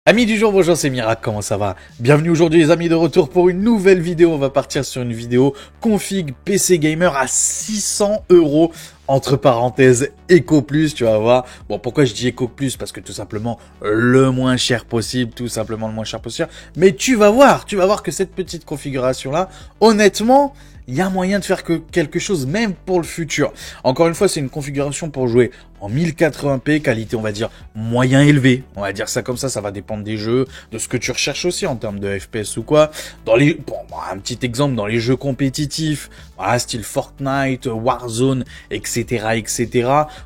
Amis du jour, bonjour, c'est Mirac, comment ça va? Bienvenue aujourd'hui les amis de retour pour une nouvelle vidéo. On va partir sur une vidéo config PC Gamer à 600 €. Entre parenthèses, Eco Plus, tu vas voir. Bon, pourquoi je dis Eco Plus? Parce que tout simplement, le moins cher possible, tout simplement le moins cher possible. Mais tu vas voir que cette petite configuration-là, honnêtement, il y a moyen de faire quelque chose, même pour le futur. Encore une fois, c'est une configuration pour jouer en 1080p, qualité, on va dire, moyen élevé. On va dire ça comme ça va dépendre des jeux, de ce que tu recherches aussi en termes de FPS ou quoi. Un petit exemple, dans les jeux compétitifs, voilà, style Fortnite, Warzone, etc.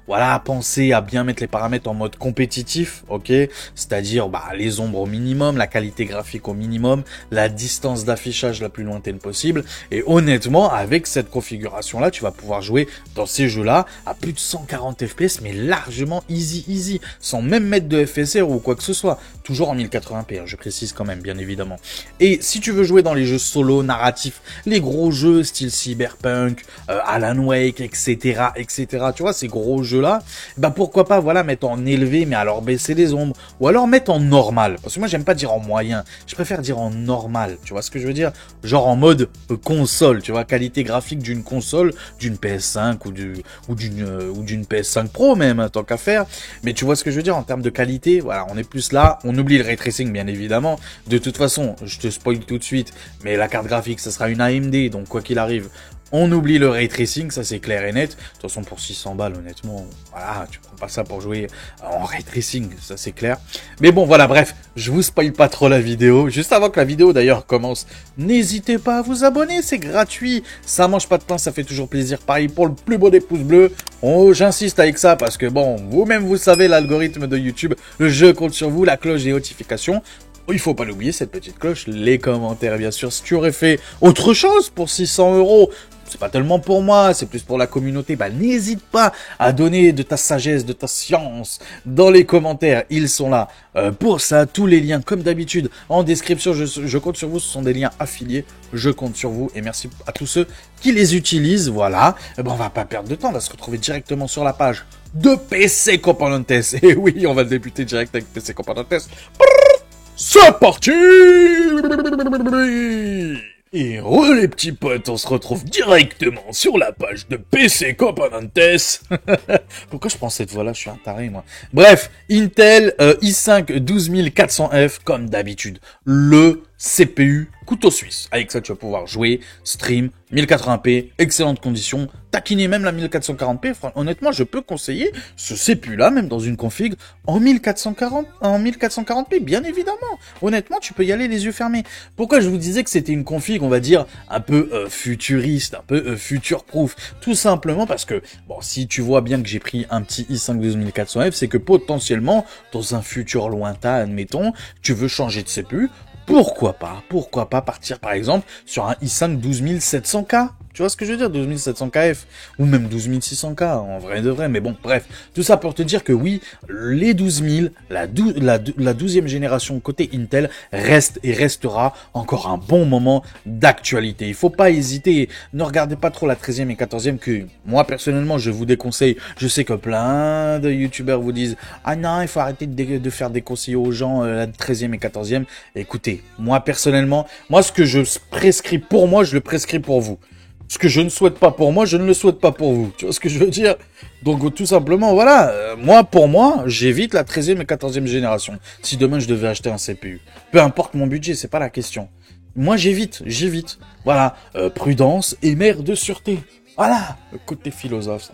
Voilà, pensez à bien mettre les paramètres en mode compétitif, ok? C'est-à-dire, les ombres au minimum, la qualité graphique au minimum, la distance d'affichage la plus lointaine possible. Et honnêtement, avec cette configuration-là, tu vas pouvoir jouer dans ces jeux-là à plus de 140 FPS, mais largement easy, sans même mettre de FSR ou quoi que ce soit. Toujours en 1080p, je précise quand même, bien évidemment. Et si tu veux jouer dans les jeux solo, narratifs, les gros jeux style Cyberpunk, Alan Wake, etc., tu vois, ces gros jeux-là, pourquoi pas, voilà, mettre en élevé, mais alors baisser les ombres, ou alors mettre en normal. Parce que moi, j'aime pas dire en moyen, je préfère dire en normal, tu vois ce que je veux dire? Genre en mode console, tu vois, qualité graphique d'une console, d'une PS5 ou d'une PS5 Pro même, tant qu'à faire. Mais tu vois ce que je veux dire en termes de qualité, voilà, on est plus là, on oublie le ray tracing bien évidemment. De toute façon, je te spoil tout de suite, mais la carte graphique, ça sera une AMD, donc quoi qu'il arrive, on oublie le ray tracing, ça c'est clair et net. De toute façon, pour 600 balles, honnêtement, voilà, tu prends pas ça pour jouer en ray tracing, ça c'est clair. Mais bon, voilà, bref, je vous spoil pas trop la vidéo. Juste avant que la vidéo d'ailleurs commence, n'hésitez pas à vous abonner, c'est gratuit. Ça mange pas de pain, ça fait toujours plaisir. Pareil pour le plus beau des pouces bleus. Oh, j'insiste avec ça parce que bon, vous-même vous savez l'algorithme de YouTube, je compte sur vous, la cloche des notifications. Il faut pas l'oublier, cette petite cloche, les commentaires bien sûr. Si tu aurais fait autre chose pour 600 €, c'est pas tellement pour moi, c'est plus pour la communauté, n'hésite pas à donner de ta sagesse, de ta science dans les commentaires, ils sont là pour ça. Tous les liens, comme d'habitude, en description, je compte sur vous, ce sont des liens affiliés, je compte sur vous, et merci à tous ceux qui les utilisent, voilà. On va pas perdre de temps, on va se retrouver directement sur la page de PC Componentes, et oui, on va débuter direct avec PC Componentes. C'est parti! Et les petits potes, on se retrouve directement sur la page de PC Componentes. Pourquoi je prends cette voix-là? Je suis un taré, moi. Bref, Intel i5 12400F, comme d'habitude. Le CPU couteau suisse. Avec ça, tu vas pouvoir jouer, stream, 1080p, excellentes conditions, taquiner même la 1440p. Honnêtement, je peux conseiller ce CPU-là, même dans une config, en 1440p, bien évidemment. Honnêtement, tu peux y aller les yeux fermés. Pourquoi je vous disais que c'était une config, on va dire, un peu futuriste, un peu future-proof? Tout simplement parce que, bon, si tu vois bien que j'ai pris un petit i5 12400F, c'est que potentiellement, dans un futur lointain, admettons, tu veux changer de CPU. Pourquoi pas partir par exemple sur un i5 12700K? Tu vois ce que je veux dire? 12700KF ou même 12600K en vrai de vrai. Mais bon, bref, tout ça pour te dire que oui, les 12000, la 12e génération côté Intel reste et restera encore un bon moment d'actualité. Il faut pas hésiter. Ne regardez pas trop la 13e et 14e que moi personnellement je vous déconseille. Je sais que plein de youtubeurs vous disent ah non, il faut arrêter de faire des conseils aux gens la 13e et 14e. Écoutez, moi personnellement, ce que je prescris pour moi, je le prescris pour vous. Ce que je ne souhaite pas pour moi, je ne le souhaite pas pour vous. Tu vois ce que je veux dire? Donc tout simplement, voilà, pour moi, j'évite la 13e et 14e génération. Si demain je devais acheter un CPU. Peu importe mon budget, c'est pas la question. Moi j'évite. Voilà, prudence et mère de sûreté. Voilà, le côté philosophe,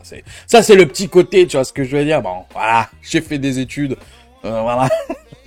ça c'est le petit côté, tu vois ce que je veux dire? Bon, voilà, j'ai fait des études, voilà.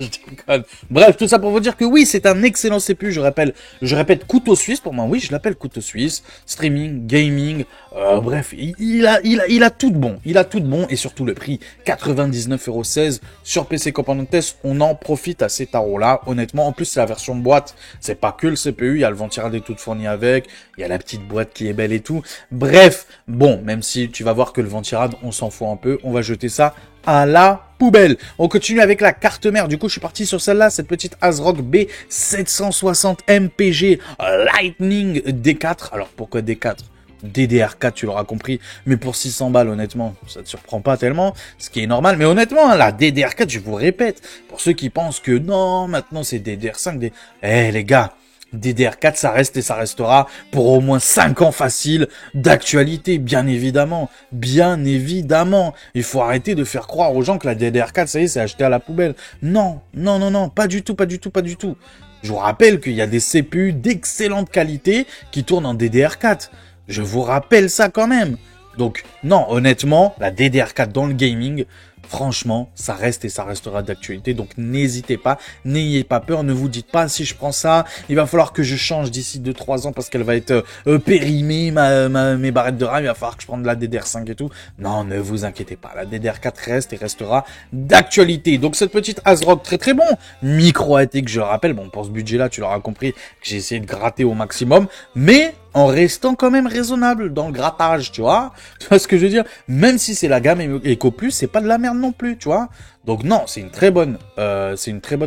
Je déconne. Bref, tout ça pour vous dire que oui, c'est un excellent CPU, je répète couteau suisse pour moi, oui, je l'appelle couteau suisse, streaming, gaming, bref, il a tout de bon, et surtout le prix, 99,16 € sur PC Componentes, on en profite à ces tarots-là, honnêtement, en plus c'est la version boîte, c'est pas que le CPU, il y a le ventirail et tout fourni avec, il y a la petite boîte qui est belle et tout, bref, bon, même si tu vas voir que le ventirad, on s'en fout un peu, on va jeter ça à la poubelle. On continue avec la carte mère. Du coup, je suis parti sur celle-là, cette petite ASRock B760 MPG Lightning D4. Alors, pourquoi D4? DDR4, tu l'auras compris, mais pour 600 balles, honnêtement, ça te surprend pas tellement, ce qui est normal. Mais honnêtement, hein, la DDR4, je vous répète, pour ceux qui pensent que non, maintenant c'est DDR5, les gars, DDR4, ça reste et ça restera pour au moins 5 ans facile d'actualité, bien évidemment. Bien évidemment. Il faut arrêter de faire croire aux gens que la DDR4, ça y est, c'est acheté à la poubelle. Non, non, non, non, pas du tout, pas du tout, pas du tout. Je vous rappelle qu'il y a des CPU d'excellente qualité qui tournent en DDR4. Je vous rappelle ça quand même. Donc, non, honnêtement, la DDR4 dans le gaming, franchement, ça reste et ça restera d'actualité. Donc, n'hésitez pas, n'ayez pas peur, ne vous dites pas, si je prends ça, il va falloir que je change d'ici 2-3 ans parce qu'elle va être périmée, mes barrettes de RAM, il va falloir que je prenne de la DDR5 et tout. Non, ne vous inquiétez pas, la DDR4 reste et restera d'actualité. Donc, cette petite ASRock très très bon, micro ATX, je le rappelle, bon, pour ce budget-là, tu l'auras compris que j'ai essayé de gratter au maximum, mais en restant quand même raisonnable dans le grattage, tu vois. Tu vois ce que je veux dire? Même si c'est la gamme Eco Plus, c'est pas de la merde non plus, tu vois. Donc non, c'est une très bonne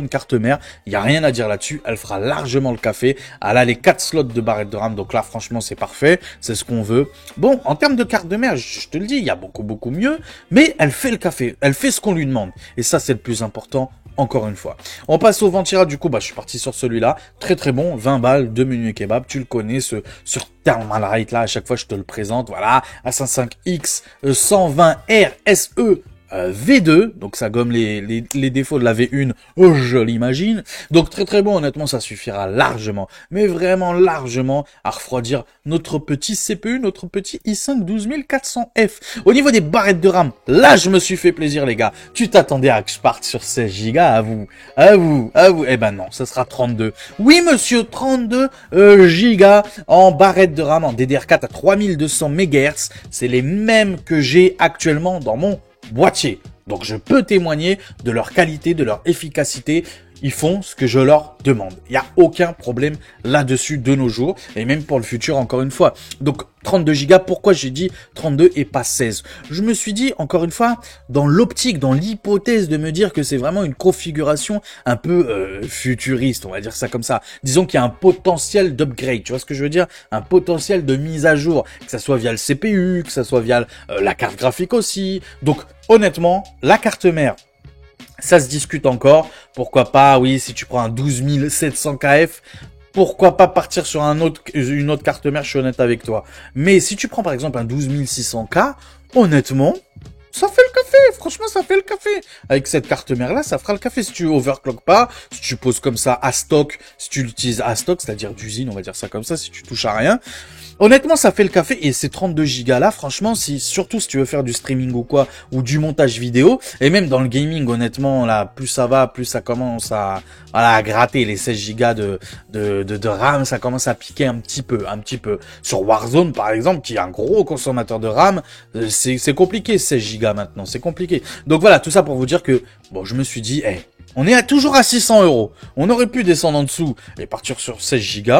carte mère. Il y a rien à dire là-dessus. Elle fera largement le café. Elle a les 4 slots de barrettes de RAM. Donc là, franchement, c'est parfait. C'est ce qu'on veut. Bon, en termes de carte de mère, je te le dis, il y a beaucoup mieux. Mais elle fait le café. Elle fait ce qu'on lui demande. Et ça, c'est le plus important. Encore une fois. On passe au Ventira, du coup, je suis parti sur celui-là. Très très bon, 20 balles, 2 menus et kebab. Tu le connais, sur Thermalright là, à chaque fois je te le présente. Voilà, A55X 120R SE V2, donc ça gomme les défauts de la V1, je l'imagine. Donc très très bon, honnêtement ça suffira largement, mais vraiment largement à refroidir notre petit CPU, notre petit i5 12400F. Au niveau des barrettes de RAM, là je me suis fait plaisir les gars. Tu t'attendais à que je parte sur 16 Go, à vous. Eh ben non, ça sera 32. Oui monsieur, 32 Go en barrette de RAM en DDR4 à 3200 MHz. C'est les mêmes que j'ai actuellement dans mon boîtier. Donc je peux témoigner de leur qualité, de leur efficacité. Ils font ce que je leur demande. Il n'y a aucun problème là-dessus de nos jours. Et même pour le futur, encore une fois. Donc 32 Go, pourquoi j'ai dit 32 et pas 16? Je me suis dit, encore une fois, dans l'optique, dans l'hypothèse de me dire que c'est vraiment une configuration un peu futuriste, on va dire ça comme ça. Disons qu'il y a un potentiel d'upgrade, tu vois ce que je veux dire? Un potentiel de mise à jour, que ça soit via le CPU, que ça soit via la carte graphique aussi. Donc honnêtement, la carte mère, ça se discute encore. Pourquoi pas, oui, si tu prends un 12700 KF, pourquoi pas partir sur une autre carte mère, je suis honnête avec toi. Mais si tu prends par exemple un 12600K, honnêtement, ça fait le café, franchement ça fait le café. Avec cette carte mère là, ça fera le café si tu overclock pas, si tu poses comme ça à stock, si tu l'utilises à stock, c'est-à-dire d'usine, on va dire ça comme ça, si tu touches à rien. Honnêtement, ça fait le café et ces 32 Go là, franchement, surtout si tu veux faire du streaming ou quoi, ou du montage vidéo, et même dans le gaming, honnêtement, là, plus ça va, plus ça commence à gratter les 16 Go de RAM, ça commence à piquer un petit peu. Sur Warzone, par exemple, qui est un gros consommateur de RAM, c'est compliqué, 16 Go maintenant, c'est compliqué. Donc voilà, tout ça pour vous dire que, bon, je me suis dit, on est toujours à 600 €. On aurait pu descendre en dessous et partir sur 16 Go.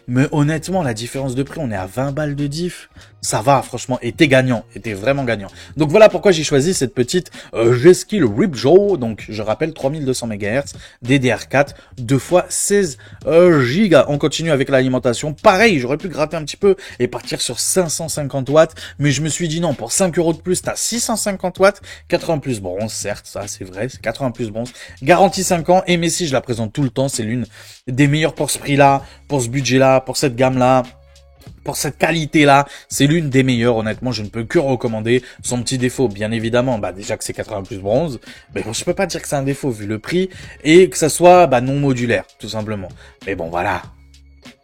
Mais honnêtement, la différence de prix, on est à 20 balles de diff. Ça va, franchement. Et t'es gagnant. Et t'es vraiment gagnant. Donc voilà pourquoi j'ai choisi cette petite G-Skill Ripjaw. Donc, je rappelle, 3200 MHz, DDR4, 2 fois 16 Go. On continue avec l'alimentation. Pareil, j'aurais pu gratter un petit peu et partir sur 550 watts. Mais je me suis dit non, pour 5 € de plus, t'as 650 watts, 80 plus bronze, certes, ça c'est vrai, c'est 80 plus bronze. Garantie 5 ans, et Messi, je la présente tout le temps, c'est l'une des meilleures pour ce prix-là, pour ce budget-là, pour cette gamme-là, pour cette qualité-là, c'est l'une des meilleures, honnêtement, je ne peux que recommander. Son petit défaut, bien évidemment, déjà que c'est 80 plus bronze, mais bon, je peux pas dire que c'est un défaut vu le prix, et que ça soit non modulaire, tout simplement. Mais bon, voilà.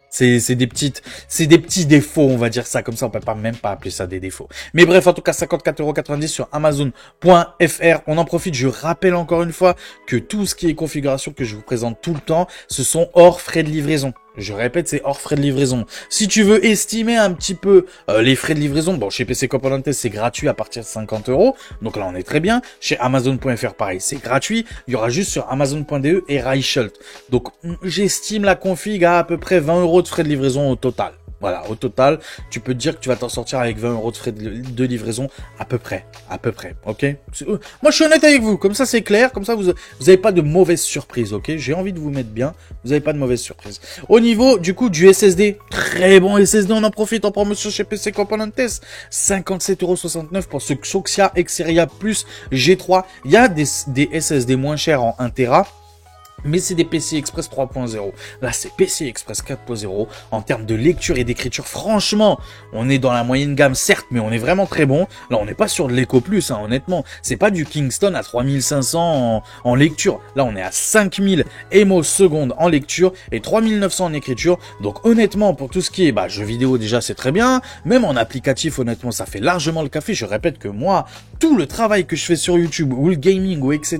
C'est des petits défauts, on va dire ça comme ça, on peut même pas appeler ça des défauts. Mais bref, en tout cas, 54,90 € sur Amazon.fr. On en profite, je rappelle encore une fois que tout ce qui est configuration que je vous présente tout le temps, ce sont hors frais de livraison. Je répète, c'est hors frais de livraison. Si tu veux estimer un petit peu les frais de livraison, bon, chez PC Componentes, c'est gratuit à partir de 50 €. Donc là, on est très bien. Chez Amazon.fr, pareil, c'est gratuit. Il y aura juste sur Amazon.de et Reichelt. Donc, j'estime la config à peu près 20 € de frais de livraison au total. Voilà, au total, tu peux te dire que tu vas t'en sortir avec 20 € de frais de livraison, à peu près, ok? Moi, je suis honnête avec vous, comme ça c'est clair, comme ça vous avez pas de mauvaises surprises, ok? J'ai envie de vous mettre bien, vous avez pas de mauvaises surprises. Au niveau, du coup, du SSD, très bon SSD, on en profite en promotion chez PC Componentes, 57,69 € pour ce Xoxia Xperia Plus G3. Il y a des SSD moins chers en 1 Tera. Mais c'est des PCI Express 3.0. Là, c'est PCI Express 4.0. En termes de lecture et d'écriture, franchement, on est dans la moyenne gamme, certes, mais on est vraiment très bon. Là, on n'est pas sur de l'Eco Plus, hein, honnêtement. C'est pas du Kingston à 3500 en lecture. Là, on est à 5000 émos secondes en lecture et 3900 en écriture. Donc, honnêtement, pour tout ce qui est jeux vidéo, déjà, c'est très bien. Même en applicatif, honnêtement, ça fait largement le café. Je répète que moi, tout le travail que je fais sur YouTube, ou le gaming, ou etc.,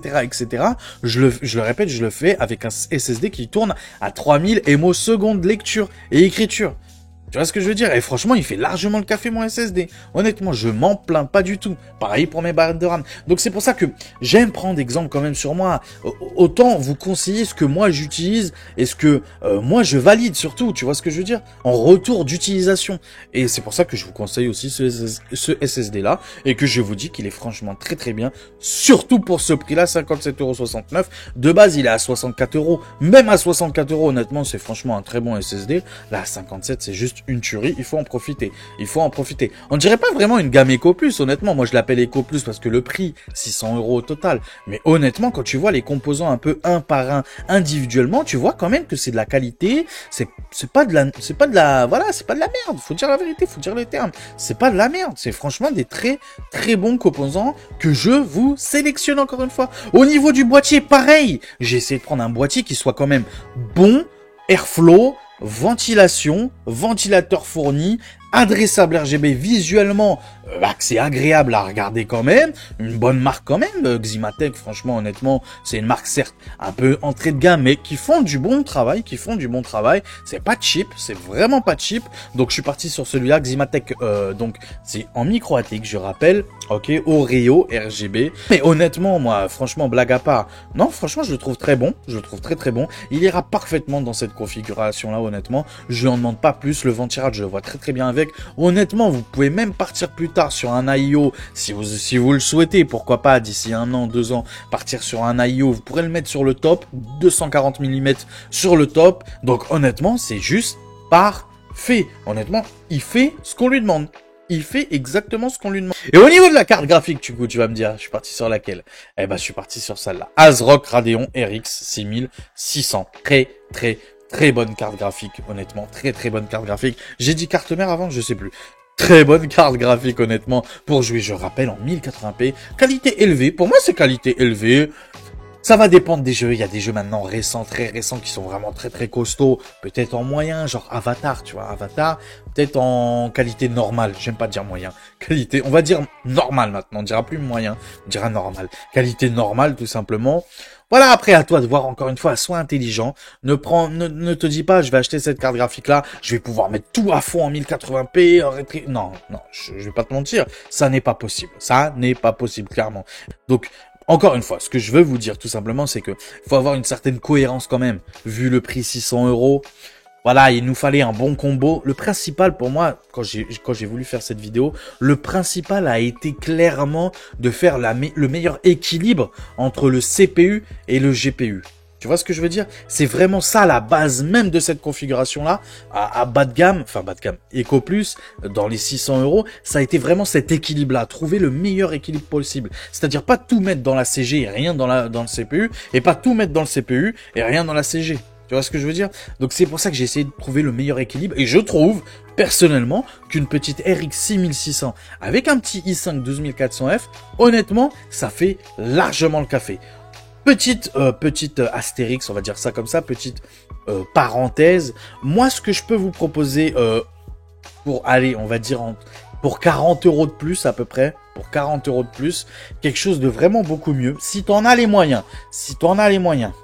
je le répète, je le fais avec un SSD qui tourne à 3000 émos secondes de lecture et écriture. Tu vois ce que je veux dire? Et franchement, il fait largement le café, mon SSD. Honnêtement, je m'en plains pas du tout. Pareil pour mes barres de RAM. Donc c'est pour ça que j'aime prendre exemple quand même sur moi. Autant vous conseiller ce que moi j'utilise et ce que moi je valide surtout. Tu vois ce que je veux dire? En retour d'utilisation. Et c'est pour ça que je vous conseille aussi ce SSD là et que je vous dis qu'il est franchement très très bien. Surtout pour ce prix-là, 57,69 €. De base, il est à 64 €. Même à 64 €, honnêtement, c'est franchement un très bon SSD. Là, à 57, c'est juste une tuerie, il faut en profiter. Il faut en profiter. On dirait pas vraiment une gamme Eco Plus, honnêtement. Moi, je l'appelle Eco Plus parce que le prix, 600 € au total. Mais honnêtement, quand tu vois les composants un peu un par un, individuellement, tu vois quand même que c'est de la qualité. C'est pas de la merde. Faut dire la vérité, faut dire les termes. C'est pas de la merde. C'est franchement des très, très bons composants que je vous sélectionne encore une fois. Au niveau du boîtier, pareil. J'ai essayé de prendre un boîtier qui soit quand même bon, airflow, ventilation, ventilateur fourni, adressable RGB visuellement, c'est agréable à regarder quand même, une bonne marque quand même, Ximatec, franchement, honnêtement, c'est une marque certes un peu entrée de gamme, mais qui font du bon travail, c'est pas cheap, c'est vraiment pas cheap, donc je suis parti sur celui-là, Ximatec, donc c'est en micro ATX, je rappelle, ok, Oreo RGB, mais honnêtement, moi, franchement, blague à part, non, franchement, je le trouve très bon, je le trouve très très bon, il ira parfaitement dans cette configuration-là, honnêtement, je n'en demande pas plus, le ventilage, je le vois très très bien avec, honnêtement, vous pouvez même partir plus tard sur un AIO, si vous le souhaitez, pourquoi pas, d'ici 1 an, 2 ans, partir sur un AIO, vous pourrez le mettre sur le top, 240 mm sur le top, donc honnêtement, c'est juste parfait, honnêtement, il fait ce qu'on lui demande. Il fait exactement ce qu'on lui demande. Et au niveau de la carte graphique, tu vas me dire, je suis parti sur laquelle? Eh ben, je suis parti sur celle-là. ASRock Radeon RX 6600. Très bonne carte graphique, honnêtement. Très bonne carte graphique. J'ai dit carte mère avant, je sais plus. Très bonne carte graphique, honnêtement, pour jouer, je rappelle, en 1080p. Qualité élevée. Pour moi, c'est qualité élevée. Ça va dépendre des jeux. Il y a des jeux maintenant récents, très récents, qui sont vraiment très costauds. Peut-être en moyen, genre Avatar, tu vois. Avatar, peut-être en qualité normale. J'aime pas dire moyen. Qualité, on va dire normale maintenant. On dira plus moyen, on dira normal. Qualité normale, tout simplement. Voilà, après, à toi de voir, encore une fois, sois intelligent. Ne te dis pas, je vais acheter cette carte graphique-là, je vais pouvoir mettre tout à fond en 1080p, Non, je vais pas te mentir. Ça n'est pas possible. Ça n'est pas possible, clairement. Donc, encore une fois, ce que je veux vous dire, tout simplement, c'est que faut avoir une certaine cohérence quand même. Vu le prix 600 €. Voilà, il nous fallait un bon combo. Le principal pour moi, quand j'ai voulu faire cette vidéo, le principal a été clairement de faire le meilleur équilibre entre le CPU et le GPU. Tu vois ce que je veux dire? C'est vraiment ça la base même de cette configuration-là, à bas de gamme, Eco Plus, dans les 600 €, ça a été vraiment cet équilibre-là, trouver le meilleur équilibre possible. C'est-à-dire pas tout mettre dans la CG et rien dans le CPU, et pas tout mettre dans le CPU et rien dans la CG. Tu vois ce que je veux dire? Donc c'est pour ça que j'ai essayé de trouver le meilleur équilibre. Et je trouve, personnellement, qu'une petite RX 6600 avec un petit i5 12400F, honnêtement, ça fait largement le café. Petite astérix, on va dire ça comme ça, petite parenthèse. Moi, ce que je peux vous proposer pour aller, on va dire, pour 40 € de plus à peu près, pour 40 € de plus, quelque chose de vraiment beaucoup mieux. Si t'en as les moyens,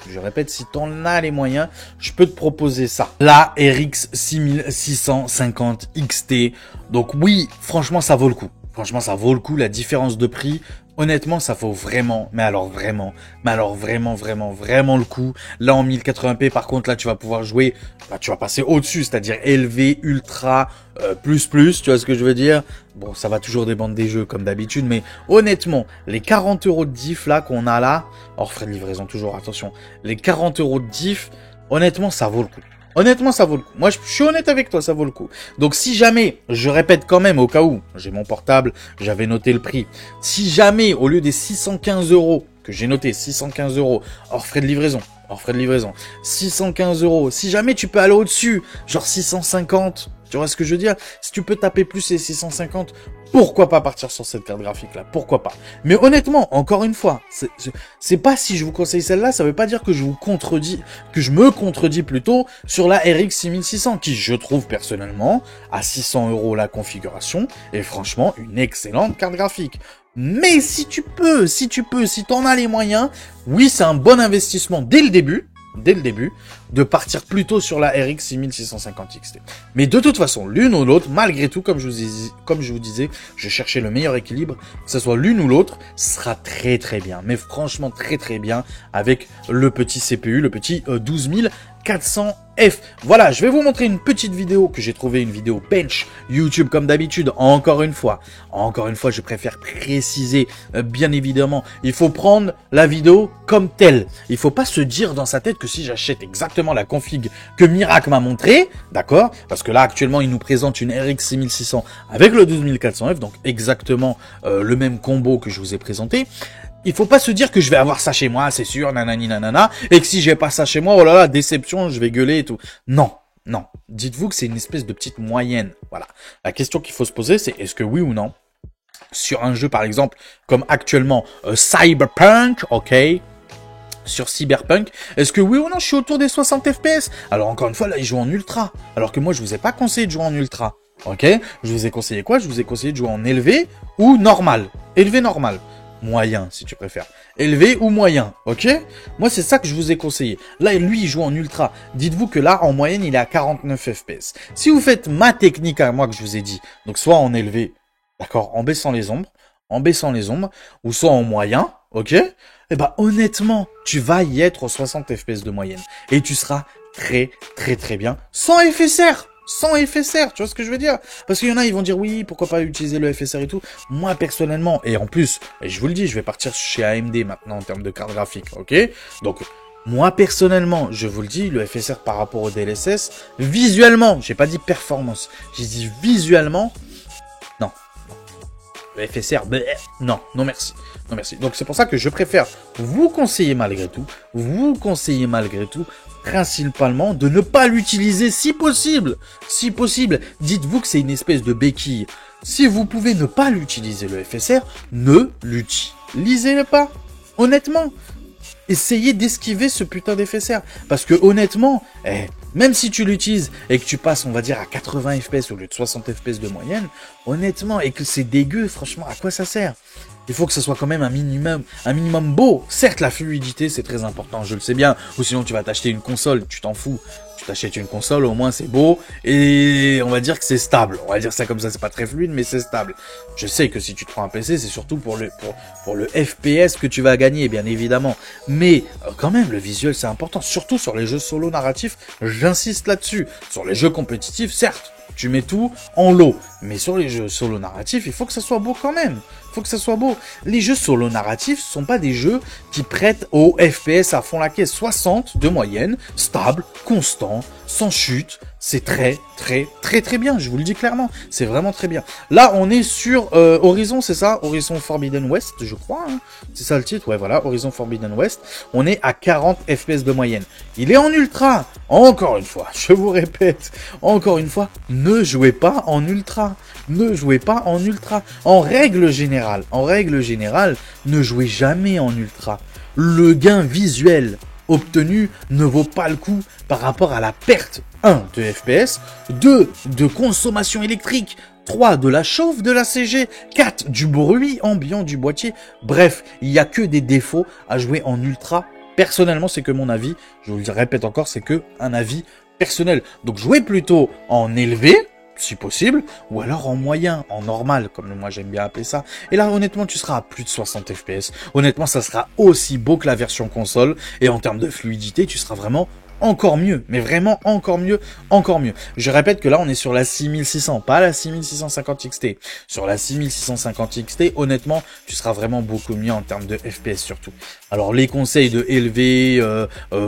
je répète, si t'en as les moyens, je peux te proposer ça. La RX 6650 XT. Donc oui, franchement, ça vaut le coup. Franchement, ça vaut le coup, la différence de prix. Honnêtement, ça vaut vraiment, mais alors vraiment le coup. Là, en 1080p, par contre, là, tu vas pouvoir jouer, là, tu vas passer au-dessus, c'est-à-dire élevé, ultra, plus, tu vois ce que je veux dire? Bon, ça va toujours dépendre des jeux, comme d'habitude, mais honnêtement, les 40 € de diff, là, qu'on a là, hors frais de livraison, toujours, attention, les 40 € de diff, honnêtement, ça vaut le coup. Honnêtement, ça vaut le coup. Moi, je suis honnête avec toi, ça vaut le coup. Donc, si jamais, je répète quand même, au cas où, j'ai mon portable, j'avais noté le prix. Si jamais, au lieu des 615 €, que j'ai noté 615 €, hors frais de livraison, 615 €, si jamais tu peux aller au-dessus, genre 650, tu vois ce que je veux dire? Si tu peux taper plus les 650, pourquoi pas partir sur cette carte graphique là? Pourquoi pas? Mais honnêtement, encore une fois, c'est pas si je vous conseille celle-là, ça veut pas dire que je me contredis plutôt sur la RX 6600 qui, je trouve personnellement, à 600 € la configuration est franchement une excellente carte graphique. Mais si t'en as les moyens, oui, c'est un bon investissement dès le début, de partir plutôt sur la RX 6650 XT. Mais de toute façon, l'une ou l'autre, malgré tout, comme je vous disais, je cherchais le meilleur équilibre, que ce soit l'une ou l'autre, sera très bien. Mais franchement, très bien, avec le petit CPU, le petit 12400F. Voilà, je vais vous montrer une petite vidéo que j'ai trouvé, une vidéo bench YouTube comme d'habitude. Encore une fois, je préfère préciser, bien évidemment, il faut prendre la vidéo comme telle. Il faut pas se dire dans sa tête que si j'achète exactement la config que Mirac m'a montré, d'accord? Parce que là, actuellement, il nous présente une RX 6600 avec le 12400F, donc exactement le même combo que je vous ai présenté. Il faut pas se dire que je vais avoir ça chez moi, c'est sûr, nanani nanana, et que si j'ai pas ça chez moi, oh là là, déception, je vais gueuler et tout. Non. Dites-vous que c'est une espèce de petite moyenne. Voilà. La question qu'il faut se poser, c'est est-ce que oui ou non, sur un jeu par exemple, comme actuellement Cyberpunk, ok, sur Cyberpunk, est-ce que oui ou non je suis autour des 60 FPS? Alors encore une fois, là, il joue en ultra, alors que moi je vous ai pas conseillé de jouer en ultra. Ok? Je vous ai conseillé quoi? Je vous ai conseillé de jouer en élevé ou normal. Élevé normal. Moyen, si tu préfères. Élevé ou moyen, ok? Moi, c'est ça que je vous ai conseillé. Là, lui, il joue en ultra. Dites-vous que là, en moyenne, il est à 49 FPS. Si vous faites ma technique à moi que je vous ai dit, donc soit en élevé, d'accord, en baissant les ombres, ou soit en moyen, ok? Eh ben, honnêtement, tu vas y être aux 60 FPS de moyenne. Et tu seras très bien, sans FSR. Sans FSR, tu vois ce que je veux dire? Parce qu'il y en a, ils vont dire oui, pourquoi pas utiliser le FSR et tout. Moi, personnellement, et en plus, et je vous le dis, je vais partir chez AMD maintenant en termes de carte graphique, ok? Donc, moi, personnellement, je vous le dis, le FSR par rapport au DLSS, visuellement, j'ai pas dit performance, j'ai dit visuellement, non. Le FSR, non merci. Donc, c'est pour ça que je préfère vous conseiller malgré tout, principalement de ne pas l'utiliser si possible. Dites-vous que c'est une espèce de béquille. Si vous pouvez ne pas l'utiliser, le FSR, ne l'utilisez pas. Honnêtement, essayez d'esquiver ce putain d'FSR. Parce que honnêtement, même si tu l'utilises et que tu passes, on va dire, à 80 FPS au lieu de 60 FPS de moyenne, honnêtement, et que c'est dégueu, franchement, à quoi ça sert? Il faut que ce soit quand même un minimum beau. Certes, la fluidité, c'est très important, je le sais bien. Ou sinon, tu vas t'acheter une console, tu t'en fous. Tu t'achètes une console, au moins c'est beau. Et on va dire que c'est stable. On va dire ça comme ça, c'est pas très fluide, mais c'est stable. Je sais que si tu te prends un PC, c'est surtout pour le FPS que tu vas gagner, bien évidemment. Mais quand même, le visuel, c'est important. Surtout sur les jeux solo narratifs, j'insiste là-dessus. Sur les jeux compétitifs, certes, tu mets tout en lot. Mais sur les jeux solo narratifs, il faut que ça soit beau quand même. Les jeux solo narratifs sont pas des jeux qui prêtent au FPS à fond la caisse. 60 de moyenne, stable, constant, sans chute. C'est très bien, je vous le dis clairement. C'est vraiment très bien. Là, on est sur Horizon, c'est ça? Horizon Forbidden West, je crois. Hein, c'est ça le titre? Ouais, voilà, Horizon Forbidden West. On est à 40 FPS de moyenne. Il est en ultra. Encore une fois, je vous répète, ne jouez pas en ultra. En règle générale, ne jouez jamais en ultra. Le gain visuel obtenu ne vaut pas le coup par rapport à la perte 1 de FPS, 2 de consommation électrique, 3 de la chauffe de la CG, 4 du bruit ambiant du boîtier. Bref, il n'y a que des défauts à jouer en ultra. Personnellement, c'est que mon avis, je vous le répète encore, c'est que un avis personnel. Donc jouez plutôt en élevé, si possible, ou alors en moyen, en normal, comme moi j'aime bien appeler ça. Et là, honnêtement, tu seras à plus de 60 FPS. Honnêtement, ça sera aussi beau que la version console. Et en termes de fluidité, tu seras vraiment encore mieux, mais vraiment encore mieux, encore mieux. Je répète que là, on est sur la 6600, pas la 6650 XT. Sur la 6650 XT, honnêtement, tu seras vraiment beaucoup mieux en termes de FPS surtout. Alors, les conseils de élevé,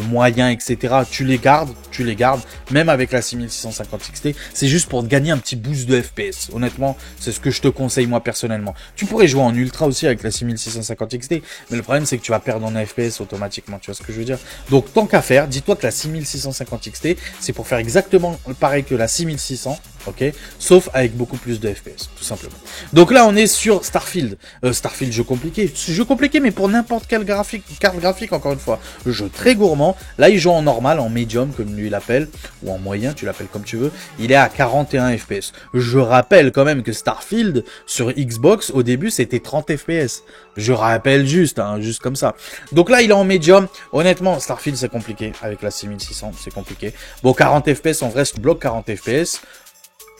moyen, etc., tu les gardes, même avec la 6650 XT. C'est juste pour te gagner un petit boost de FPS. Honnêtement, c'est ce que je te conseille moi personnellement. Tu pourrais jouer en ultra aussi avec la 6650 XT, mais le problème, c'est que tu vas perdre en FPS automatiquement, tu vois ce que je veux dire? Donc, tant qu'à faire, dis-toi que la 6650 XT, c'est pour faire exactement pareil que la 6600, ok, sauf avec beaucoup plus de FPS, tout simplement. Donc là, on est sur Starfield. Starfield, jeu compliqué, mais pour n'importe quelle carte graphique, encore une fois. Jeu très gourmand. Là, il joue en normal, en medium, comme lui l'appelle, ou en moyen, tu l'appelles comme tu veux. Il est à 41 FPS. Je rappelle quand même que Starfield, sur Xbox, au début, c'était 30 FPS. Je rappelle juste, hein, juste comme ça. Donc là, il est en medium. Honnêtement, Starfield, c'est compliqué. Avec la 6600, c'est compliqué. Bon, 40 FPS, en vrai, si tu bloques 40 FPS,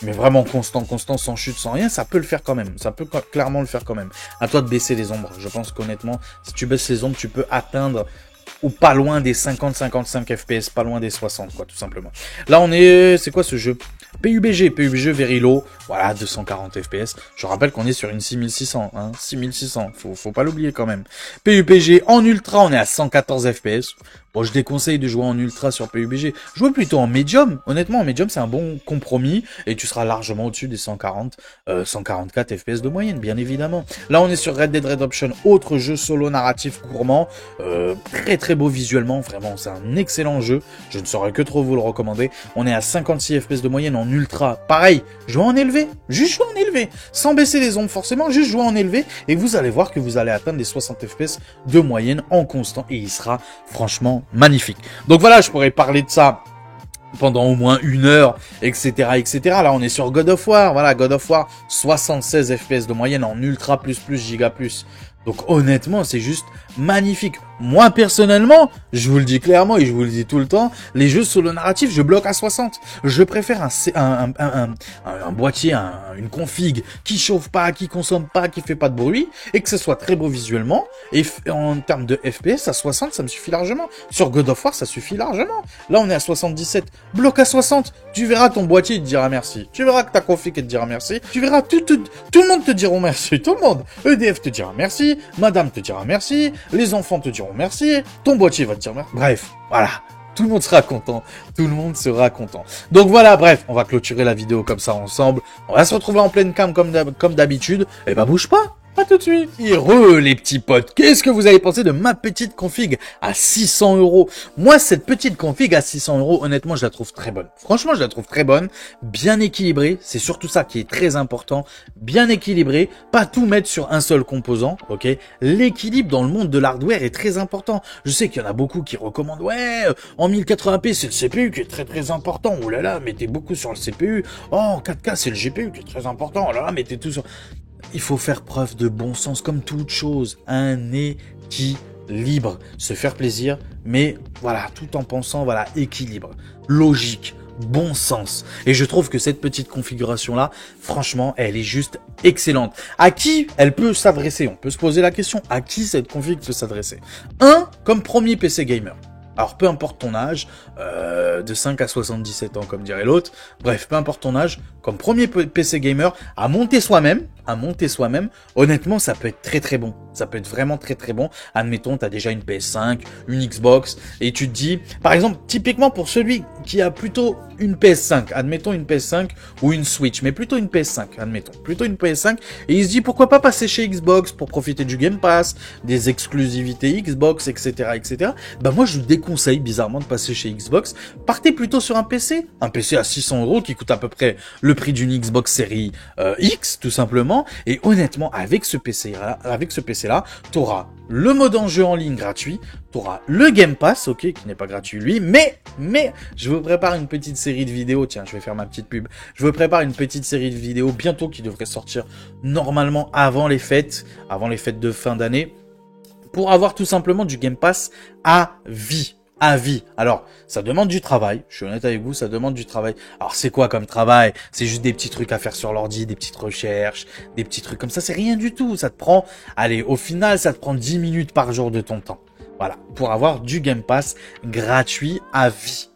mais vraiment constant, sans chute, sans rien, ça peut le faire quand même. Ça peut clairement le faire quand même. À toi de baisser les ombres. Je pense qu'honnêtement, si tu baisses les ombres, tu peux atteindre ou pas loin des 50-55 FPS, pas loin des 60, quoi, tout simplement. Là, on est... C'est quoi ce jeu? PUBG very low, voilà, 240 FPS. Je rappelle qu'on est sur une 6600, hein, 6600, faut pas l'oublier quand même. PUBG en ultra, on est à 114 FPS. Bon, je déconseille de jouer en ultra sur PUBG. Jouez plutôt en medium. Honnêtement, en medium, c'est un bon compromis et tu seras largement au-dessus des 144 FPS de moyenne, bien évidemment. Là, on est sur Red Dead Redemption, autre jeu solo narratif gourmand, très très beau visuellement, vraiment, c'est un excellent jeu. Je ne saurais que trop vous le recommander. On est à 56 FPS de moyenne en ultra. Pareil, jouez en élevé, juste jouez en élevé, sans baisser les ombres forcément, juste jouez en élevé et vous allez voir que vous allez atteindre les 60 FPS de moyenne en constant et il sera franchement magnifique. Donc voilà, je pourrais parler de ça pendant au moins 1 heure, etc., etc. Là, on est sur God of War. Voilà, God of War, 76 FPS de moyenne en ultra giga plus. Donc honnêtement, c'est juste magnifique. Moi, personnellement, je vous le dis clairement et je vous le dis tout le temps, les jeux solo narratifs, je bloque à 60. Je préfère un boîtier, une config qui chauffe pas, qui consomme pas, qui fait pas de bruit et que ce soit très beau visuellement. Et en termes de FPS, à 60, ça me suffit largement. Sur God of War, ça suffit largement. Là, on est à 77. Bloque à 60. Tu verras ton boîtier, il te dira merci. Tu verras que ta config, elle te dira merci. Tu verras tout le monde te dira merci. Tout le monde. EDF te dira merci. Madame te dira merci. Les enfants te diront merci. Ton boîtier va te dire merci. Bref, voilà. Tout le monde sera content. Tout le monde sera content. Donc voilà, bref, on va clôturer la vidéo comme ça ensemble. On va se retrouver en pleine cam comme d'habitude. Et bah bouge pas. À tout de suite. Les petits potes, qu'est-ce que vous avez pensé de ma petite config à 600 €? Moi, cette petite config à 600 €, honnêtement, je la trouve très bonne. Franchement, je la trouve très bonne, bien équilibrée. C'est surtout ça qui est très important. Bien équilibrée, pas tout mettre sur un seul composant, ok? L'équilibre dans le monde de l'hardware est très important. Je sais qu'il y en a beaucoup qui recommandent, ouais, en 1080p, c'est le CPU qui est très très important. Oh là là, mettez beaucoup sur le CPU. Oh, en 4K, c'est le GPU qui est très important. Oh là là, mettez tout sur... Il faut faire preuve de bon sens comme toute chose, un équilibre, se faire plaisir, mais voilà, tout en pensant, voilà, équilibre, logique, bon sens. Et je trouve que cette petite configuration-là, franchement, elle est juste excellente. À qui elle peut s'adresser? On peut se poser la question, à qui cette config peut s'adresser? Comme premier PC gamer. Alors, peu importe ton âge, de 5 à 77 ans, comme dirait l'autre. Bref, peu importe ton âge, comme premier PC gamer, à monter soi-même, honnêtement, ça peut être très très bon. Ça peut être vraiment très très bon. Admettons, tu as déjà une PS5, une Xbox, et tu te dis, par exemple, typiquement pour celui qui a plutôt une PS5, admettons une PS5 ou une Switch, mais plutôt une PS5, admettons, plutôt une PS5, et il se dit pourquoi pas passer chez Xbox pour profiter du Game Pass, des exclusivités Xbox, etc., etc. Bah moi, je vous déconseille bizarrement de passer chez Xbox. Partez plutôt sur un PC à 600 € qui coûte à peu près le prix d'une Xbox série X, tout simplement. Et honnêtement, avec ce PC-là, tu auras le mode en jeu en ligne gratuit, tu auras le Game Pass, ok, qui n'est pas gratuit lui, mais je vous prépare une petite série de vidéos, tiens, je vais faire ma petite pub, je vous prépare une petite série de vidéos bientôt qui devrait sortir normalement avant les fêtes de fin d'année, pour avoir tout simplement du Game Pass à vie. à vie. Alors, ça demande du travail. Je suis honnête avec vous, ça demande du travail. Alors, c'est quoi comme travail? C'est juste des petits trucs à faire sur l'ordi, des petites recherches, des petits trucs comme ça. C'est rien du tout. Ça te prend, allez, au final, ça te prend 10 minutes par jour de ton temps. Voilà. Pour avoir du Game Pass gratuit à vie.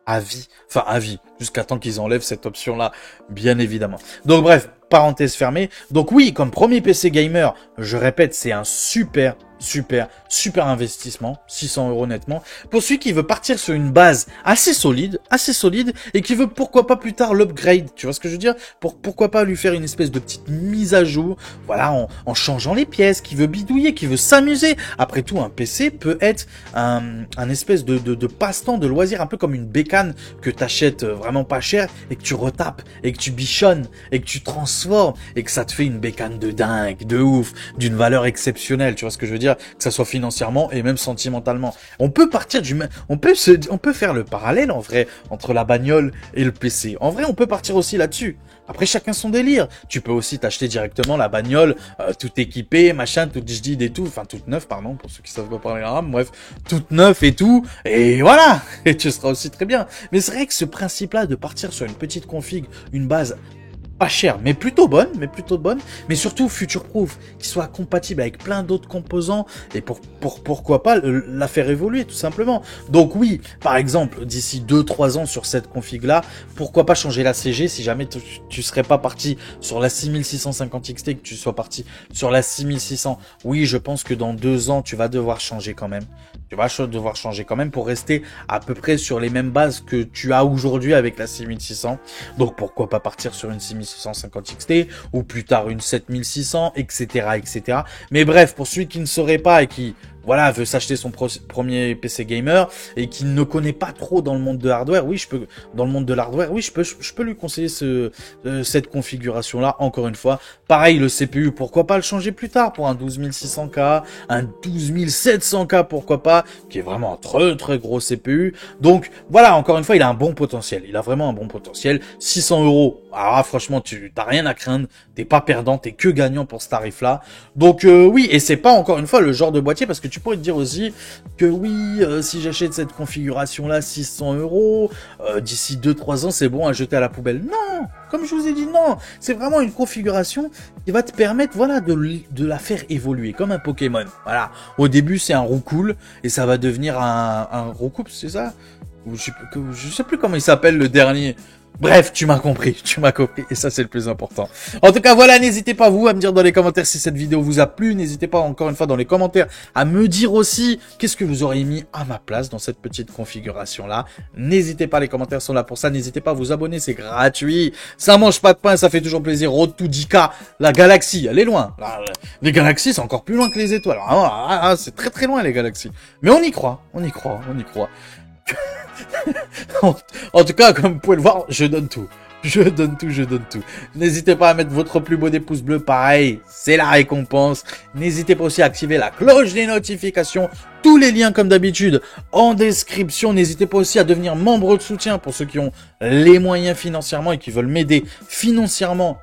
À vie. Enfin, à vie. Jusqu'à temps qu'ils enlèvent cette option-là, bien évidemment. Donc, bref. Parenthèse fermée. Donc oui, comme premier PC gamer, je répète, c'est un super investissement, 600 € nettement. Pour celui qui veut partir sur une base assez solide, et qui veut pourquoi pas plus tard l'upgrade, tu vois ce que je veux dire? Pourquoi pas lui faire une espèce de petite mise à jour, voilà, en changeant les pièces, qui veut bidouiller, qui veut s'amuser. Après tout, un PC peut être un espèce de passe-temps, de loisir, un peu comme une bécane que t'achètes vraiment pas cher et que tu retapes, et que tu bichonnes, et que tu transformes, et que ça te fait une bécane de dingue, de ouf, d'une valeur exceptionnelle, tu vois ce que je veux dire, que ça soit financièrement et même sentimentalement. On peut partir on peut faire le parallèle en vrai entre la bagnole et le PC. En vrai, on peut partir aussi là-dessus. Après, chacun son délire. Tu peux aussi t'acheter directement la bagnole, tout équipée, machin, toute jdid et tout, enfin toute neuve, pardon, pour ceux qui savent pas parler arabe, bref, toute neuve et tout, et voilà, et tu seras aussi très bien. Mais c'est vrai que ce principe-là de partir sur une petite config, une base pas chère, mais plutôt bonne, mais surtout future-proof, qui soit compatible avec plein d'autres composants, et pourquoi pas la faire évoluer, tout simplement. Donc oui, par exemple, d'ici 2-3 ans sur cette config-là, pourquoi pas changer la CG, si jamais tu serais pas parti sur la 6650 XT, que tu sois parti sur la 6600, oui, je pense que dans 2 ans, tu vas devoir changer quand même. Tu vas devoir changer quand même pour rester à peu près sur les mêmes bases que tu as aujourd'hui avec la 6600. Donc pourquoi pas partir sur une 6650 XT ou plus tard une 7600, etc., etc. Mais bref, pour celui qui ne saurait pas et qui voilà, veut s'acheter son premier PC gamer et qui ne connaît pas trop dans le monde de hardware, oui, je peux lui conseiller cette configuration-là, encore une fois. Pareil, le CPU, pourquoi pas le changer plus tard pour un 12600K, un 12700K, pourquoi pas, qui est vraiment un très gros CPU. Donc, voilà, encore une fois, il a un bon potentiel. Il a vraiment un bon potentiel. 600 €. Alors, franchement, tu t'as rien à craindre. T'es pas perdant, t'es que gagnant pour ce tarif-là. Donc, oui, et c'est pas encore une fois le genre de boîtier parce que tu pourrais te dire aussi que oui, si j'achète cette configuration-là, 600 €, d'ici 2-3 ans, c'est bon à jeter à la poubelle. Non, comme je vous ai dit, non. C'est vraiment une configuration qui va te permettre, voilà, de la faire évoluer, comme un Pokémon. Voilà. Au début, c'est un Roucoule, et ça va devenir un Roucoupe, c'est ça? Je sais plus comment il s'appelle le dernier. Bref, tu m'as compris, et ça c'est le plus important. En tout cas, voilà, n'hésitez pas vous à me dire dans les commentaires si cette vidéo vous a plu, n'hésitez pas encore une fois dans les commentaires à me dire aussi qu'est-ce que vous auriez mis à ma place dans cette petite configuration là. N'hésitez pas, les commentaires sont là pour ça, n'hésitez pas à vous abonner, c'est gratuit, ça mange pas de pain, ça fait toujours plaisir. Road to 10K, la galaxie, elle est loin. Les galaxies c'est encore plus loin que les étoiles, c'est très loin les galaxies. Mais on y croit. En tout cas, comme vous pouvez le voir, je donne tout. N'hésitez pas à mettre votre plus beau des pouces bleus, pareil, c'est la récompense. N'hésitez pas aussi à activer la cloche des notifications. Tous les liens, comme d'habitude, en description. N'hésitez pas aussi à devenir membre de soutien pour ceux qui ont les moyens financièrement et qui veulent m'aider financièrement.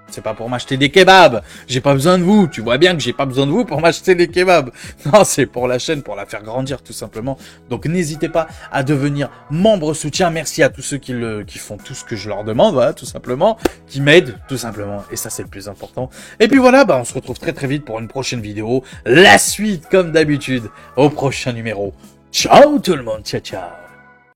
C'est pas pour m'acheter des kebabs. J'ai pas besoin de vous. Tu vois bien que j'ai pas besoin de vous pour m'acheter des kebabs. Non, c'est pour la chaîne, pour la faire grandir, tout simplement. Donc, n'hésitez pas à devenir membre soutien. Merci à tous ceux qui font tout ce que je leur demande, voilà, tout simplement. Qui m'aident, tout simplement. Et ça, c'est le plus important. Et puis voilà, on se retrouve très vite pour une prochaine vidéo. La suite, comme d'habitude, au prochain numéro. Ciao tout le monde. Ciao.